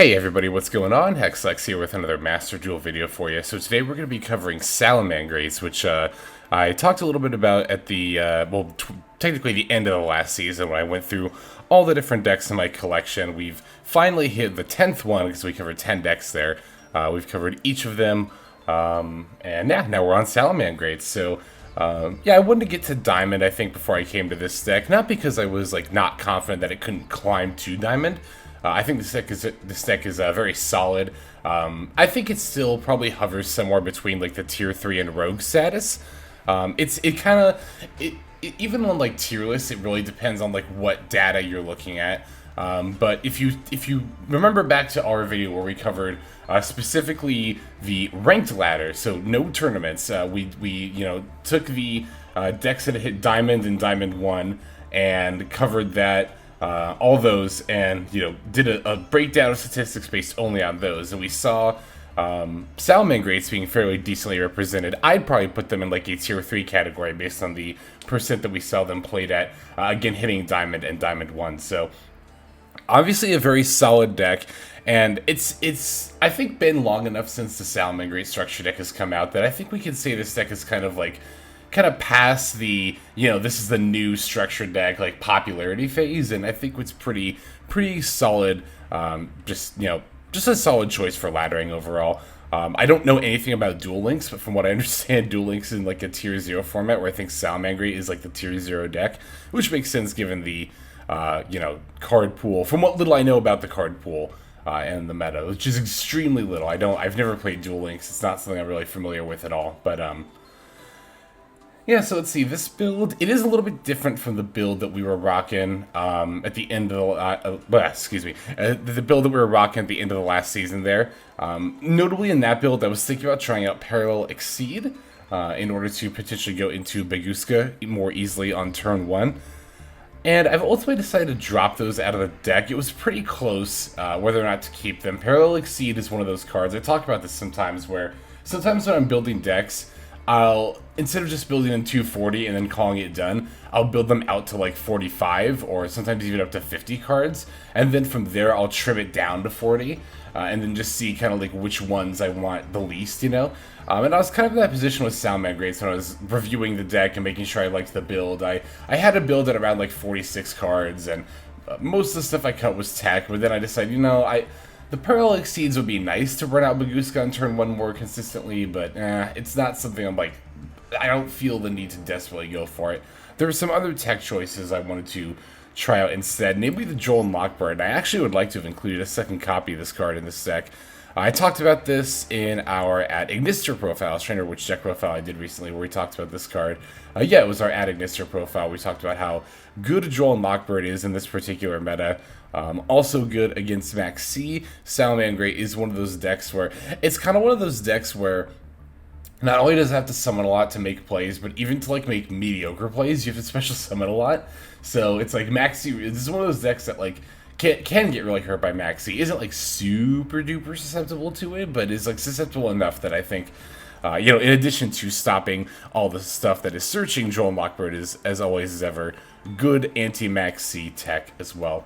Hey everybody, what's going on? Hexlex here with another Master Duel video for you. So today we're going to be covering Salamangreats, which I talked a little bit about at the, technically the end of the last season when I went through all the different decks in my collection. We've finally hit the 10th one because we covered 10 decks there. We've covered each of them, and yeah, now we're on Salamangreats. So yeah, I wanted to get to Diamond, I think, before I came to this deck. Not because I was like not confident that it couldn't climb to Diamond. I think this deck is very solid. I think it still probably hovers somewhere between like the tier 3 and rogue status. Even on like tier lists, it really depends on like what data you're looking at. But if you remember back to our video where we covered specifically the ranked ladder, so no tournaments, we took the decks that hit Diamond and Diamond 1 and covered that. All those, and did a breakdown of statistics based only on those, and we saw Salamangreats being fairly decently represented. I'd probably put them in like a tier 3 category based on the percent that we saw them played at, again hitting Diamond and Diamond 1. So obviously a very solid deck, and it's I think been long enough since the Salamangreat structure deck has come out that I think we can say this deck is kind of past the, this is the new structured deck, like, popularity phase, and I think it's pretty solid, just a solid choice for laddering overall. I don't know anything about Duel Links, but from what I understand, Duel Links is in, like, a tier 0 format, where I think Salamangreat is, like, the tier 0 deck, which makes sense given the, card pool, from what little I know about the card pool, and the meta, which is extremely little. I've never played Duel Links, it's not something I'm really familiar with at all, but, yeah, so let's see, this build, it is a little bit different from the build that we were rocking at the end of the build that we were rocking at the end of the last season there. Notably in that build, I was thinking about trying out Parallel Exceed in order to potentially go into Bagooska more easily on turn 1. And I've ultimately decided to drop those out of the deck. It was pretty close whether or not to keep them. Parallel Exceed is one of those cards, I talk about this sometimes, where sometimes when I'm building decks, instead of just building in 240 and then calling it done, I'll build them out to like 45 or sometimes even up to 50 cards, and then from there I'll trim it down to 40, and then just see kind of like which ones I want the least, And I was kind of in that position with Salamangreats when I was reviewing the deck and making sure I liked the build. I had a build at around like 46 cards, and most of the stuff I cut was tech, but then I decided, the Parallel Exceeds would be nice to run out Bagooska on turn 1 more consistently, but it's not something I don't feel the need to desperately go for it. There were some other tech choices I wanted to try out instead, namely the Droll and Lockbird. I actually would like to have included a second copy of this card in this deck. I talked about this in our At Ignister profile. I was trying to remember which deck profile I did recently where we talked about this card. Yeah, it was our At Ignister profile. We talked about how good Droll and Lockbird is in this particular meta. Also good against Maxx. Salamangreat is one of those decks where it's kind of one of those decks where not only does it have to summon a lot to make plays, but even to like make mediocre plays, you have to special summon a lot. So it's like Maxx, this is one of those decks that like can get really hurt by Maxx. Isn't like super duper susceptible to it, but is like susceptible enough that I think, in addition to stopping all the stuff that is searching, Droll and Lockbird is, as always as ever, good anti-Maxx tech as well.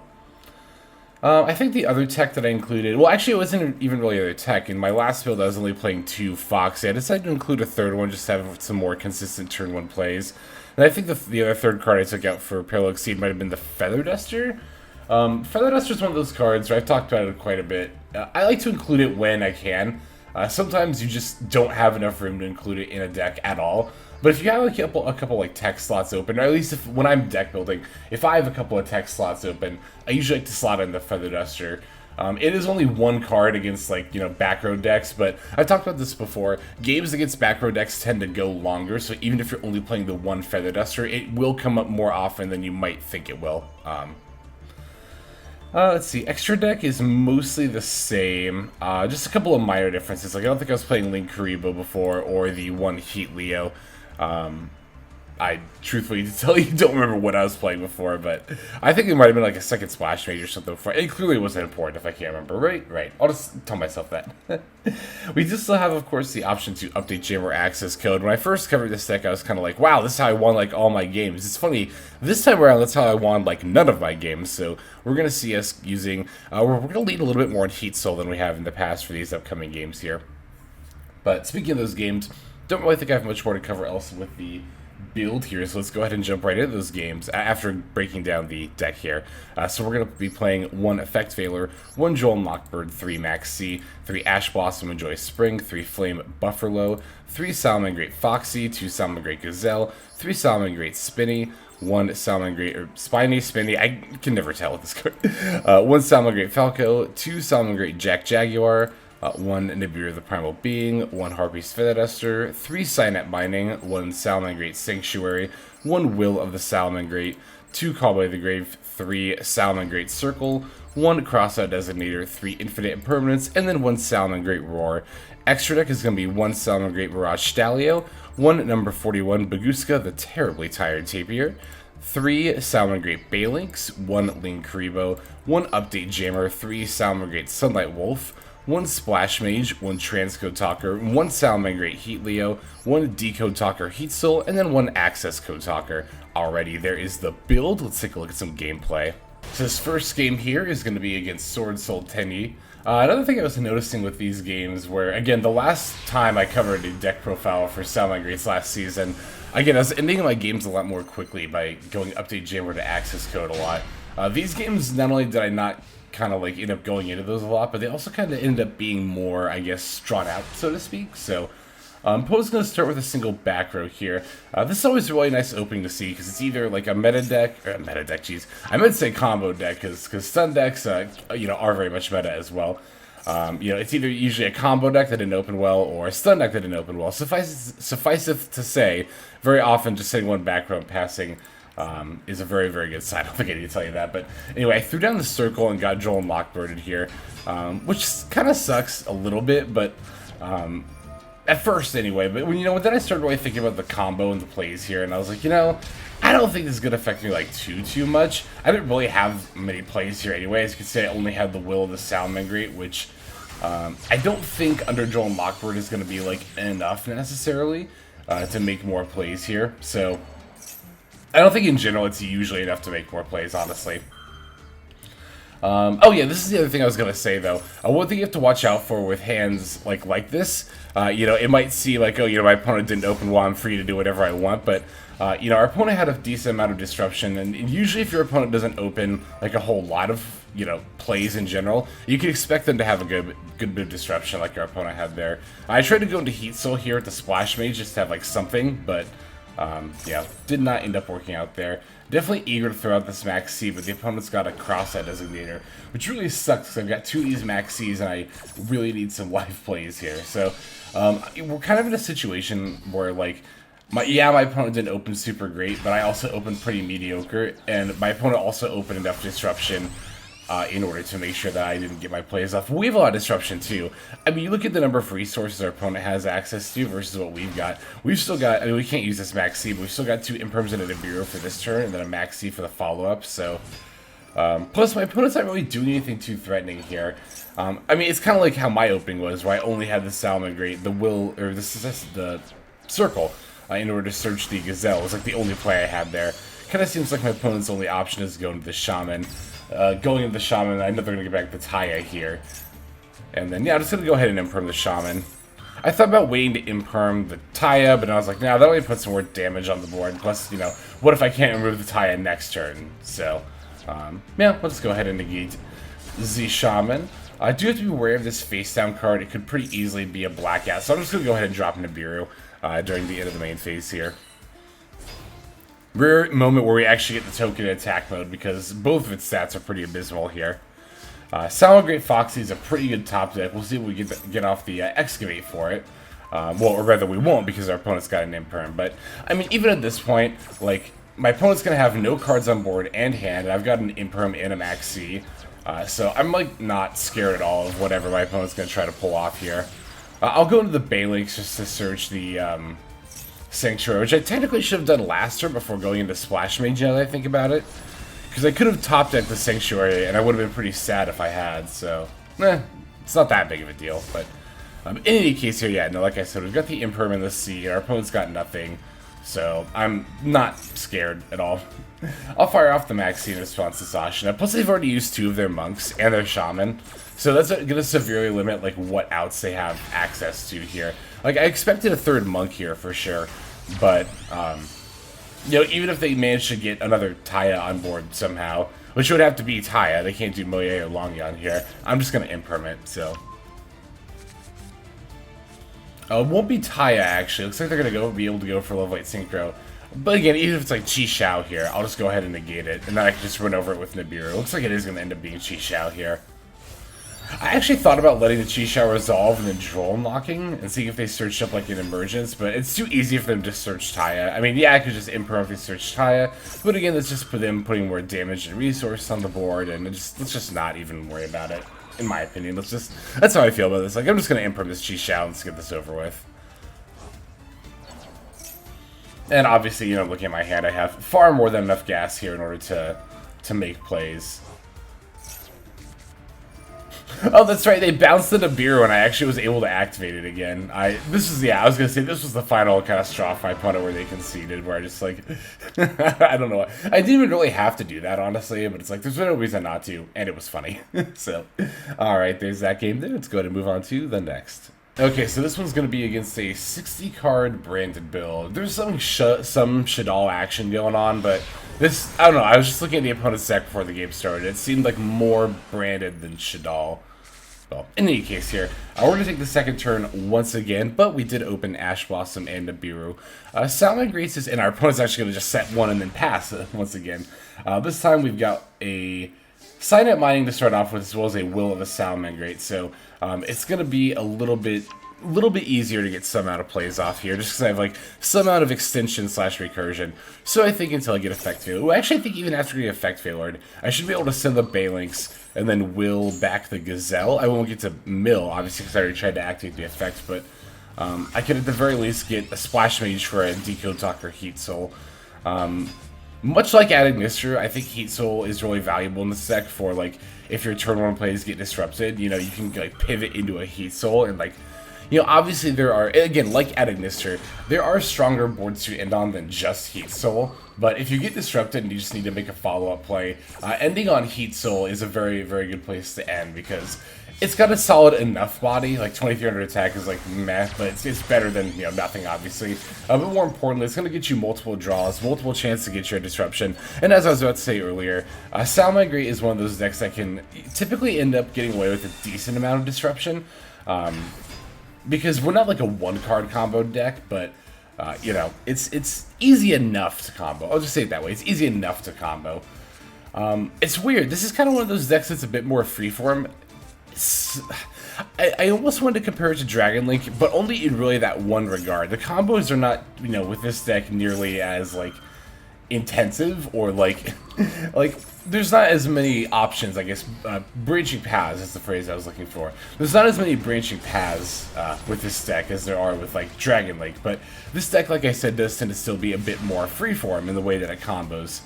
I think the other tech that I included, well, actually it wasn't even really other tech. In my last build, I was only playing 2 Foxy. I decided to include a third one just to have some more consistent turn 1 plays. And I think the other third card I took out for Parallel Exceed might have been the Feather Duster. Feather Duster is one of those cards where I've talked about it quite a bit. I like to include it when I can. Sometimes you just don't have enough room to include it in a deck at all. But if you have a couple like tech slots open, or at least when I'm deck building, if I have a couple of tech slots open, I usually like to slot in the Feather Duster. It is only one card against like, back row decks, but I've talked about this before. Games against back row decks tend to go longer, so even if you're only playing the one Feather Duster, it will come up more often than you might think it will. Let's see, extra deck is mostly the same, just a couple of minor differences. Like, I don't think I was playing Linguriboh before, or the one Heatleo. I truthfully, to tell you, don't remember what I was playing before, but I think it might have been like a second Splash Mage or something before. It clearly wasn't important if I can't remember. Right. I'll just tell myself that. We do still have, of course, the option to update Jaguar access code. When I first covered this deck, I was kind of like, wow, this is how I won like all my games. It's funny, this time around, that's how I won like none of my games. So we're going to see us using, we're going to lead a little bit more in Heatsoul than we have in the past for these upcoming games here. But speaking of those games, don't really think I have much more to cover else with the build here, so let's go ahead and jump right into those games after breaking down the deck here. So we're going to be playing 1 Effect Veiler, 1 Droll and Lockbird, 3 Maxx, 3 Ash Blossom and Joyous Spring, 3 Flame Bufferlo, 3 Salamangreat Foxy, 2 Salamangreat Gazelle, 3 Salamangreat Spinny, 1 Salamangreat Spinny, I can never tell with this card, 1 Salamangreat Falco, 2 Salamangreat Jaguar, 1 Nibiru the Primal Being, 1 Harpie Spinny, 3 Cynet Mining, 1 Salamangreat Sanctuary, 1 Will of the Salamangreat, 2 Callboy the Grave, 3 Salamangreat Circle, 1 Crossout Designator, 3 Infinite Impermanence, and then 1 Salamangreat Roar. Extra deck is going to be 1 Salamangreat Miragestallio, 1 number 41 Bagooska the Terribly Tired Tapir, 3 Salamangreat Balelynx, 1 Linguriboh, 1 Update Jammer, 3 Salamangreat Sunlight Wolf, 1 Splash Mage, 1 Transcode Talker, 1 Salamangreat Heatleo, 1 Decode Talker Heatsoul, and then 1 Accesscode Talker. Alrighty, there is the build. Let's take a look at some gameplay. So this first game here is going to be against Sword Soul Tenyi. Another thing I was noticing with these games where, again, the last time I covered a deck profile for Salamangreats last season, again, I was ending my games a lot more quickly by going Update Jammer to Accesscode a lot. These games, not only did I not kind of like end up going into those a lot, but they also kind of ended up being more, I guess, drawn out, so to speak. So Poe's going to start with a single back row here. This is always a really nice opening to see because it's either like a meta deck, or a meta deck, geez. I meant to say combo deck because stun decks, you know, are very much meta as well. You know, it's either usually a combo deck that didn't open well or a stun deck that didn't open well. Suffice it to say, very often just sitting one back row and passing is a very, very good sign. I don't think I need to tell you that. But anyway, I threw down the circle and got Droll and Lockbirded here, which kind of sucks a little bit, but at first anyway. But when, you know, then I started really thinking about the combo and the plays here, and I was like, you know, I don't think this is going to affect me like too much. I didn't really have many plays here anyway. As you can see, I only had the Will of the Salamangreat, which I don't think under Droll and Lockbird is going to be like enough necessarily to make more plays here. So I don't think in general it's usually enough to make more plays, honestly. Oh yeah, this is the other thing I was going to say, though. One thing you have to watch out for with hands like this, you know, it might see like, oh, you know, my opponent didn't open well, I'm free to do whatever I want, but, you know, our opponent had a decent amount of disruption, and usually if your opponent doesn't open like a whole lot of, you know, plays in general, you can expect them to have a good bit of disruption like our opponent had there. I tried to go into Heatsoul here with the Splash Mage just to have like something, but yeah, did not end up working out there. Definitely eager to throw out this Maxx, but the opponent's got a Crossout Designator, which really sucks because I've got 2 of these Maxx and I really need some live plays here. So we're kind of in a situation where, like, my opponent didn't open super great, but I also opened pretty mediocre, and my opponent also opened enough disruption in order to make sure that I didn't get my plays off. We have a lot of disruption too. I mean, you look at the number of resources our opponent has access to versus what we've got. We've still got, I mean, we can't use this Maxx, but we've still got 2 Imperms and a Nibiru for this turn, and then a Maxx for the follow-up, so plus my opponent's not really doing anything too threatening here. I mean, it's kind of like how my opening was, where I only had the Salamangreat, the Will, or the Circle, in order to search the Gazelle. It was like the only play I had there. Kind of seems like my opponent's only option is going to the Shaman. Going into the Shaman, I know they're going to get back the Taya here. And then, yeah, I'm just going to go ahead and Imperm the Shaman. I thought about waiting to Imperm the Taya, but I was like, nah, that only puts some more damage on the board. Plus, you know, what if I can't remove the Taya next turn? So, yeah, let's go ahead and negate the Shaman. I do have to be aware of this face down card. It could pretty easily be a blackout, so I'm just going to go ahead and drop Nibiru during the end of the main phase here. Rare moment where we actually get the token in attack mode, because both of its stats are pretty abysmal here. Salamangreat Foxy is a pretty good top deck. We'll see if we get off the Excavate for it. Well, or rather we won't, because our opponent's got an Imperm. But, I mean, even at this point, like, my opponent's going to have no cards on board and hand, and I've got an Imperm and a Maxx. So I'm, like, not scared at all of whatever my opponent's going to try to pull off here. I'll go into the Balelynx just to search the Sanctuary, which I technically should have done last turn before going into Splash Mage, now that I think about it. Because I could have top decked the Sanctuary, and I would have been pretty sad if I had, so... it's not that big of a deal, but... in any case here, yeah, no, like I said, we've got the Impermanence Sea, and our opponent's got nothing, so I'm not scared at all. I'll fire off the Maxx in response to Sashina. Plus, they've already used 2 of their monks and their shaman, so that's going to severely limit like what outs they have access to here. Like, I expected a 3rd monk here for sure, but you know, even if they manage to get another Taya on board somehow, which would have to be Taya, they can't do Moye or Longyan here. I'm just going to impermanent, so. It won't be Taya, actually. Looks like they're going to be able to go for level 8 Synchro. But again, even if it's like Chi Shao here, I'll just go ahead and negate it, and then I can just run over it with Nibiru. Looks like it is going to end up being Chi Shao here. I actually thought about letting the Chi Shao resolve and then Droll unlocking, and seeing if they searched up like an Emergence, but it's too easy for them to search Taya. I mean, yeah, I could just impermanently search Taya, but again, that's just for them putting more damage and resource on the board, and let's just not even worry about it. In my opinion, that's how I feel about this. Like, I'm just gonna imperm this Chi Shao and let's get this over with. And obviously, you know, looking at my hand, I have far more than enough gas here in order to make plays. Oh, that's right, they bounced the Nibiru and I actually was able to activate it again. I was gonna say, this was the final kind of straw for my opponent where they conceded, where I just like, I don't know. I didn't even really have to do that, honestly, but it's like, there's no reason not to, and it was funny. So, alright, there's that game there. Let's go ahead and move on to the next. Okay, so this one's going to be against a 60-card branded build. There's some Shaddoll action going on, but this, I don't know, I was just looking at the opponent's deck before the game started. It seemed like more branded than Shaddoll. Well, in any case here, we're going to take the second turn once again, but we did open Ash Blossom and Nibiru. Salamangreat is, and our opponent's actually going to just set one and then pass once again. This time we've got a Cynet Mining to start off with, as well as a Will of a Salamangreat, so it's going to be a little bit easier to get some out of plays off here, just because I have like some amount of extension / recursion. So I think until I get Effect Failure, well, actually I think even after getting Effect Failure, I should be able to send the Balelynx and then will back the Gazelle. I won't get to mill, obviously, because I already tried to activate the effect, but I could at the very least get a Splash Mage for a Decode Talker Heatsoul. Much like Accesscode, I think Heatsoul is really valuable in this deck for, like, if your turn 1 plays get disrupted, you know, you can, like, pivot into a Heatsoul and, like, you know, obviously there are, again, like Accesscode, there are stronger boards to end on than just Heatsoul, but if you get disrupted and you just need to make a follow-up play, ending on Heatsoul is a very, very good place to end, because it's got a solid enough body. Like 2300 attack is like meh, but it's better than, you know, nothing, obviously. But more importantly, it's going to get you multiple draws, multiple chances to get your disruption. And as I was about to say earlier, Salamangreat is one of those decks that can typically end up getting away with a decent amount of disruption. Because we're not like a one-card combo deck, but you know, it's easy enough to combo. I'll just say it that way. It's easy enough to combo. It's weird. This is kind of one of those decks that's a bit more freeform. I almost wanted to compare it to Dragon Link, but only in really that one regard. The combos are not, you know, with this deck nearly as, like, intensive, or, like, there's not as many options, I guess. Branching paths is the phrase I was looking for. There's not as many branching paths with this deck as there are with, like, Dragon Link, but this deck, like I said, does tend to still be a bit more freeform in the way that it combos.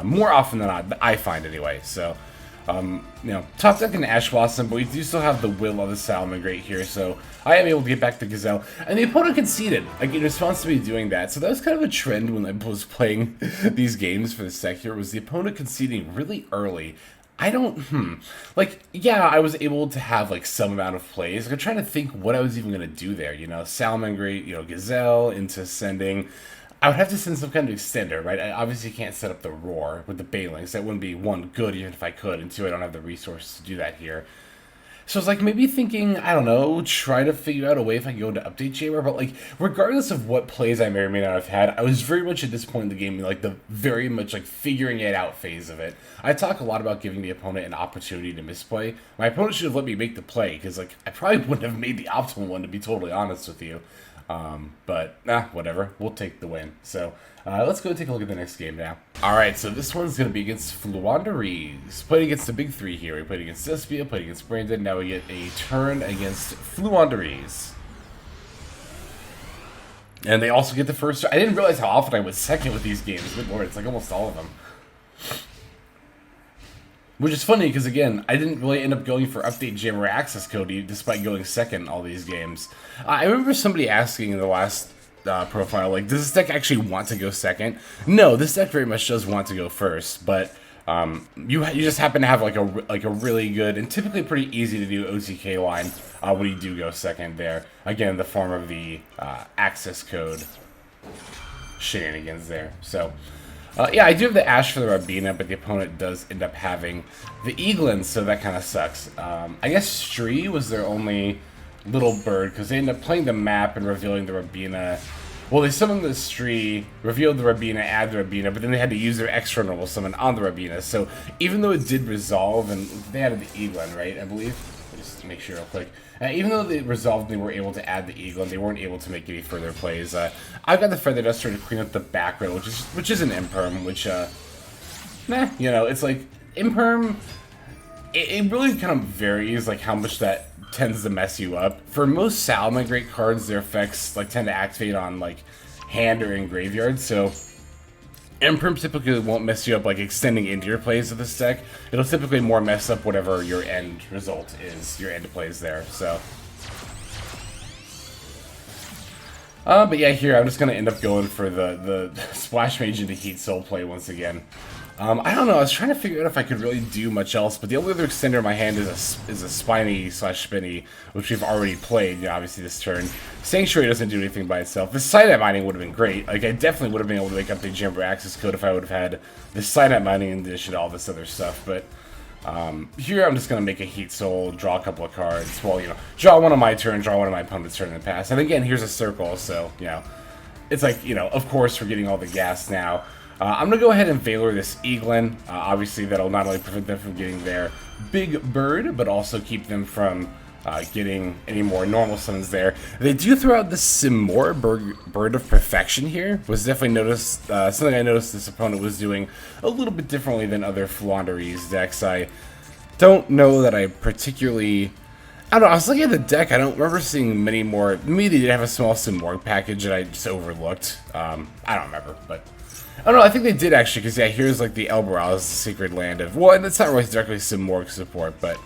More often than not, I find anyway, so... you know, top deck an Ash Blossom, but we do still have the Will of the Salamangreat here, so I am able to get back the Gazelle. And the opponent conceded, like, in response to me doing that. So that was kind of a trend when I was playing these games for this deck here, was the opponent conceding really early. I don't, like, yeah, I was able to have, like, some amount of plays. Like, I'm trying to think what I was even going to do there, you know, Salamangreat, you know, Gazelle into sending... I would have to send some kind of extender, right? I obviously can't set up the Roar with the Balelynx. That wouldn't be, one, good even if I could, and two, I don't have the resources to do that here. So I was like, maybe thinking, I don't know, try to figure out a way if I can go into Update Jaguar, but like, regardless of what plays I may or may not have had, I was very much at this point in the game, like the very much like figuring it out phase of it. I talk a lot about giving the opponent an opportunity to misplay. My opponent should have let me make the play, because like, I probably wouldn't have made the optimal one, to be totally honest with you. But, whatever. We'll take the win. So, let's go take a look at the next game now. Alright, so this one's going to be against Fluandereeze. Played against the big three here. We played against Despia, played against Brandon. Now we get a turn against Fluandereeze. And they also get the first... I didn't realize how often I was second with these games. Good lord, it's like almost all of them. Which is funny, because again, I didn't really end up going for Update Jam or Access Code, despite going second in all these games. I remember somebody asking in the last profile, like, does this deck actually want to go second? No, this deck very much does want to go first, but you just happen to have like a really good and typically pretty easy to do OTK line when you do go second there. Again, in the form of the access code shenanigans there. So, yeah, I do have the Ash for the Rabina, but the opponent does end up having the Eaglin, so that kind of sucks. I guess Stree was their only little bird, because they end up playing the map and revealing the Rabina. Well, they summoned the Stree, revealed the Rabina, add the Rabina, but then they had to use their extra normal summon on the Rabina. So even though it did resolve, and they added the Eaglin, right, I believe? Just to make sure real quick. Even though they resolved, they were able to add the Eaglin, they weren't able to make any further plays. I've got the Feather Duster to clean up the back row, which is an Imperm, which, meh, you know, it's like, Imperm, it really kind of varies, like, how much that tends to mess you up. For most Salamangreat cards, their effects like tend to activate on like hand or in graveyard, so Imperm typically won't mess you up like extending into your plays of this deck. It'll typically more mess up whatever your end result is, your end plays there, so. But yeah, here I'm just gonna end up going for the Splash Mage into Heatsoul play once again. I don't know, I was trying to figure out if I could really do much else, but the only other extender in my hand is a Spiny/Spinny, which we've already played, you know, obviously this turn. Sanctuary doesn't do anything by itself. The Cynet Mining would have been great. Like, I definitely would have been able to make up the Jammer Access Code if I would have had the Cynet Mining in addition to all this other stuff, but here I'm just going to make a Heatsoul, draw a couple of cards. Well, you know, draw one on my turn, draw one on my opponent's turn in the past. And again, here's a circle, so, you know, it's like, you know, of course we're getting all the gas now. I'm going to go ahead and Valor this Eaglin. Obviously, that'll not only prevent them from getting their big bird, but also keep them from getting any more normal summons there. They do throw out the Simor Bird of Perfection here. Was definitely noticed, something I noticed this opponent was doing a little bit differently than other Flaunderies decks. I don't know that I particularly... I don't know, I was looking at the deck, I don't remember seeing many more. Maybe they did have a small Simorg package that I just overlooked. I don't remember, but... Oh no, I think they did actually, because yeah, here's like the Elboral, the Sacred Land of... Well, and it's not really directly Simorg support, but...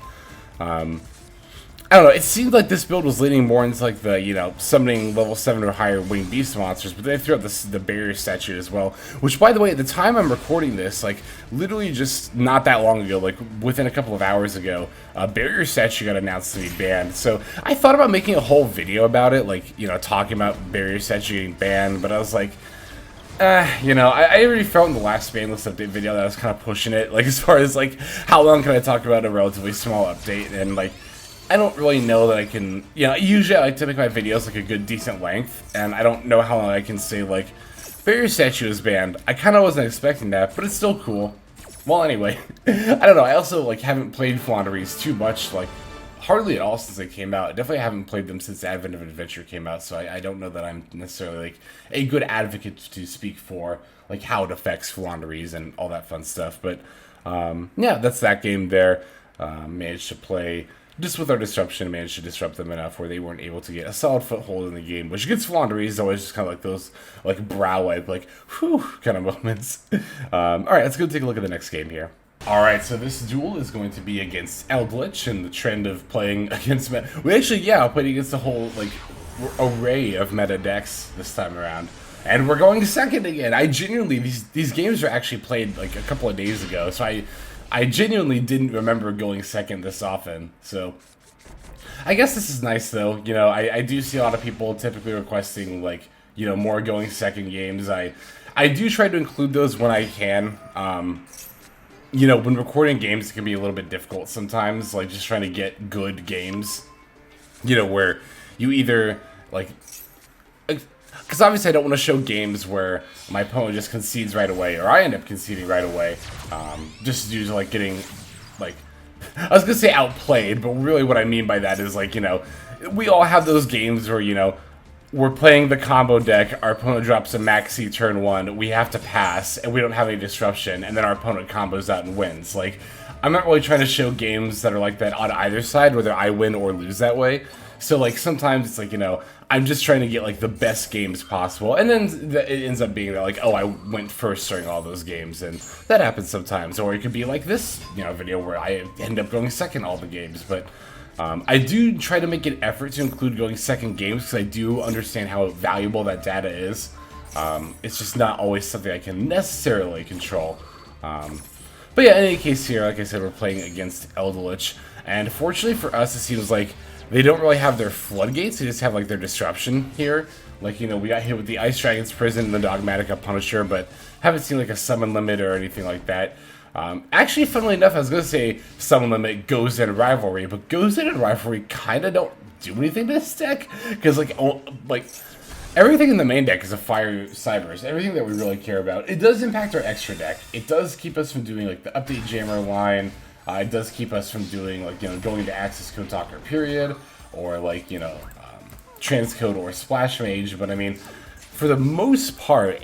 I don't know, it seemed like this build was leaning more into like the, you know, summoning level 7 or higher winged beast monsters, but they threw out the barrier statue as well, which by the way, at the time I'm recording this, like, literally just not that long ago, like, within a couple of hours ago, barrier statue got announced to be banned, so I thought about making a whole video about it, like, you know, talking about barrier statue getting banned, but I was like, you know, I already felt in the last banlist update video that I was kind of pushing it, like, as far as, like, how long can I talk about a relatively small update, and, like, I don't really know that I can, you know, usually I like to make my videos like a good decent length, and I don't know how long I can say, like, barrier statue is banned. I kind of wasn't expecting that, but it's still cool. Well, anyway, I don't know, I also, like, haven't played Flaunderies too much, like, hardly at all since they came out. I definitely haven't played them since Advent of Adventure came out, so I don't know that I'm necessarily, like, a good advocate to speak for, like, how it affects Flaunderies and all that fun stuff, but, yeah, that's that game there. Managed to play... Just with our disruption, managed to disrupt them enough where they weren't able to get a solid foothold in the game, which against Flaunderies always just kind of like those, like, brow-wipe, like, whew, kind of moments. Alright, let's go take a look at the next game here. Alright, so this duel is going to be against Eldritch, and the trend of playing against we actually, yeah, played against a whole, like, array of meta decks this time around. And we're going second again. I genuinely, these games were actually played, like, a couple of days ago, so I genuinely didn't remember going second this often, so I guess this is nice though. You know, I do see a lot of people typically requesting, like, you know, more going second games. I do try to include those when I can. You know, when recording games it can be a little bit difficult sometimes, like just trying to get good games, you know, where you either, like, because obviously I don't want to show games where my opponent just concedes right away, or I end up conceding right away, just due to, like, getting, like, I was going to say outplayed, but really what I mean by that is, like, you know, we all have those games where, you know, we're playing the combo deck, our opponent drops a Maxx turn 1, we have to pass, and we don't have any disruption, and then our opponent combos out and wins. Like, I'm not really trying to show games that are like that on either side, whether I win or lose that way. So like sometimes it's like, you know, I'm just trying to get like the best games possible, and then it ends up being that like, oh, I went first during all those games, and that happens sometimes. Or it could be like this, you know, video where I end up going second all the games. But I do try to make an effort to include going second games because I do understand how valuable that data is. It's just not always something I can necessarily control. But yeah, in any case here, like I said, we're playing against Eldritch, and fortunately for us, it seems like they don't really have their floodgates, they just have like their disruption here. Like, you know, we got hit with the Ice Dragon's Prison and the Dogmatica Punisher, but haven't seen like a summon limit or anything like that. Actually, funnily enough, I was going to say summon limit goes in Rivalry, but goes in Rivalry kind of don't do anything to this deck, because like everything in the main deck is a Fire Cybers, everything that we really care about. It does impact our extra deck. It does keep us from doing like the Update Jammer line. It does keep us from doing like, you know, going into Accesscode Talker period, or like, you know, Transcode or Splash Mage. But I mean, for the most part,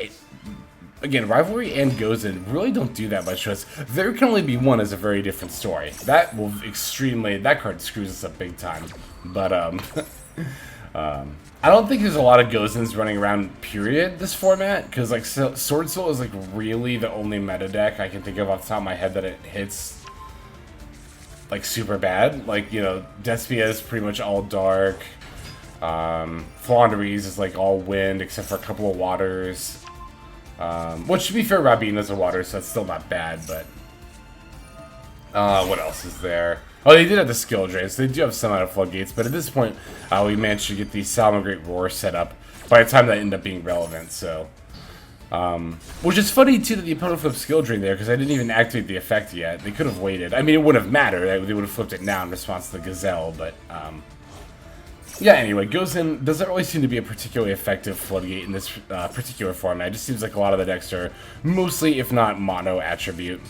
again, Rivalry and Goes In really don't do that much to us. There Can Only Be One is a very different story. That will that card screws us up big time. But I don't think there's a lot of Goes-Ins running around, period, this format, because like Sword Soul is like really the only meta deck I can think of off the top of my head that it hits like super bad. Like, you know, Despia is pretty much all dark. Flaunderies is like all wind except for a couple of waters. Which, to be fair, Rabina's a water, so that's still not bad, but what else is there? Oh, they did have the skill drain, so they do have some out of floodgates, but at this point, we managed to get the Salamangreat Roar set up by the time that ended up being relevant, so. Which is funny, too, that the opponent flipped skill drain there, because I didn't even activate the effect yet. They could have waited. I mean, it wouldn't have mattered. They would have flipped it now in response to the Gazelle, but, yeah, anyway, Goes In doesn't really seem to be a particularly effective floodgate in this particular format. It just seems like a lot of the decks are mostly, if not mono, attribute.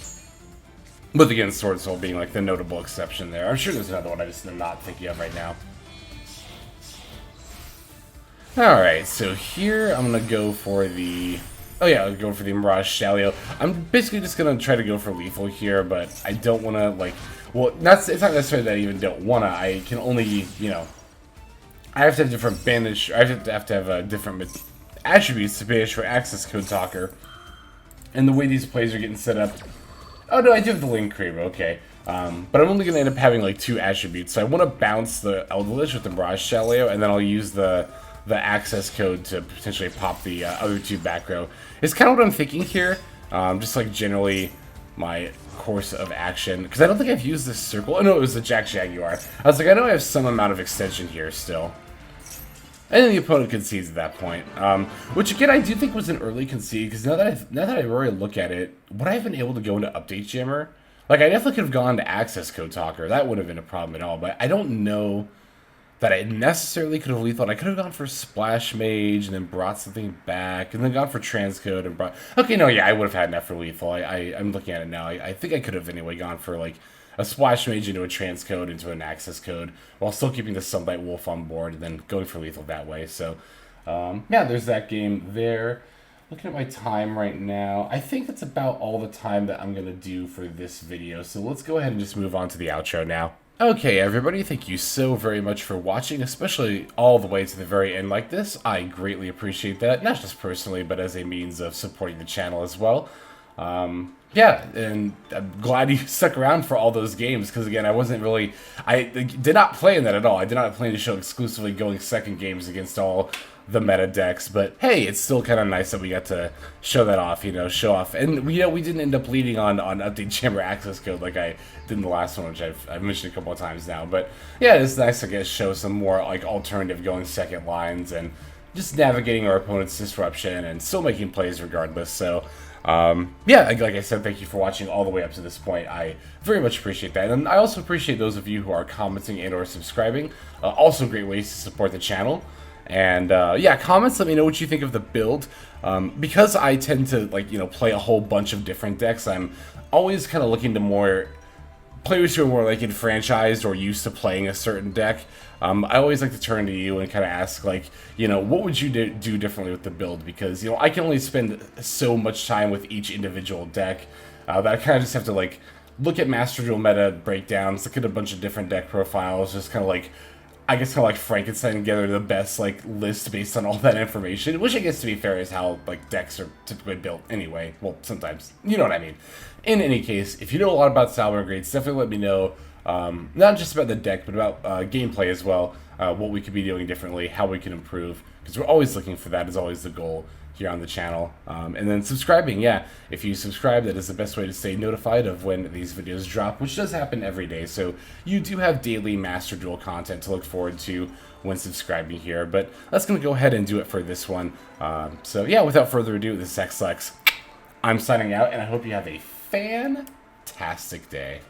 With, again, Sword Soul being, like, the notable exception there. I'm sure there's another one I just am not thinking of right now. Alright, so here I'm going to go for the... Oh yeah, I'll go for the Miragestallio. I'm basically just going to try to go for lethal here, but I don't want to, like... Well, it's not necessarily that I even don't want to. I can only, you know... I have to have different banish... I have to have different attributes to banish for Accesscode Talker. And the way these plays are getting set up... Oh no, I do have the Linguriboh, okay. But I'm only going to end up having like 2 attributes. So I want to bounce the Eldritch with the Miragestallio, and then I'll use the access code to potentially pop the other 2 back row. It's kind of what I'm thinking here. Just like generally my course of action. Because I don't think I've used this circle. Oh no, it was the Jaguar. I was like, I know I have some amount of extension here still. And then the opponent concedes at that point, which again I do think was an early concede, because now that I really look at it, would I have been able to go into Update Jammer? Like, I definitely could have gone to Accesscode Talker. That wouldn't have been a problem at all. But I don't know that I necessarily could have lethal. I could have gone for Splash Mage and then brought something back, and then gone for Transcode and brought. Okay, no, yeah, I would have had enough for lethal. I'm looking at it now. I think I could have anyway gone for like a Splash Mage into a Transcode into an Access Code, while still keeping the Sunlight Wolf on board, and then going for lethal that way. So, yeah, there's that game there. Looking at my time right now, I think that's about all the time that I'm going to do for this video. So let's go ahead and just move on to the outro now. Okay, everybody, thank you so very much for watching, especially all the way to the very end like this. I greatly appreciate that, not just personally, but as a means of supporting the channel as well. Yeah, and I'm glad you stuck around for all those games, because again, I did not play in that at all. I did not plan to show exclusively going second games against all the meta decks, but hey, it's still kind of nice that we got to show that off, you know, show off. And, you know, we didn't end up leading on Update Jammer Access Code like I did in the last one, which I've mentioned a couple of times now. But yeah, it's nice to get show some more, like, alternative going second lines and just navigating our opponent's disruption and still making plays regardless. So, yeah, like I said, thank you for watching all the way up to this point. I very much appreciate that. And I also appreciate those of you who are commenting and or subscribing. Also great ways to support the channel. And, yeah, comments, let me know what you think of the build. Because I tend to, like, you know, play a whole bunch of different decks, I'm always kind of looking to more players who are more, like, enfranchised or used to playing a certain deck. I always like to turn to you and kind of ask, like, you know, what would you do differently with the build? Because, you know, I can only spend so much time with each individual deck that I kind of just have to, like, look at Master Duel meta breakdowns, look at a bunch of different deck profiles, just kind of, like, I guess kind of like Frankenstein together the best like list based on all that information, which I guess to be fair is how like decks are typically built anyway. Well, sometimes, you know what I mean. In any case, if you know a lot about Salamangreats, definitely let me know, not just about the deck, but about gameplay as well, what we could be doing differently, how we can improve, because we're always looking for that, is always the goal here on the channel. And then subscribing, yeah, if you subscribe, that is the best way to stay notified of when these videos drop, which does happen every day, so you do have daily Master Duel content to look forward to when subscribing here. But that's going to go ahead and do it for this one. So yeah, without further ado, this is XLex. I'm signing out, and I hope you have a fantastic day.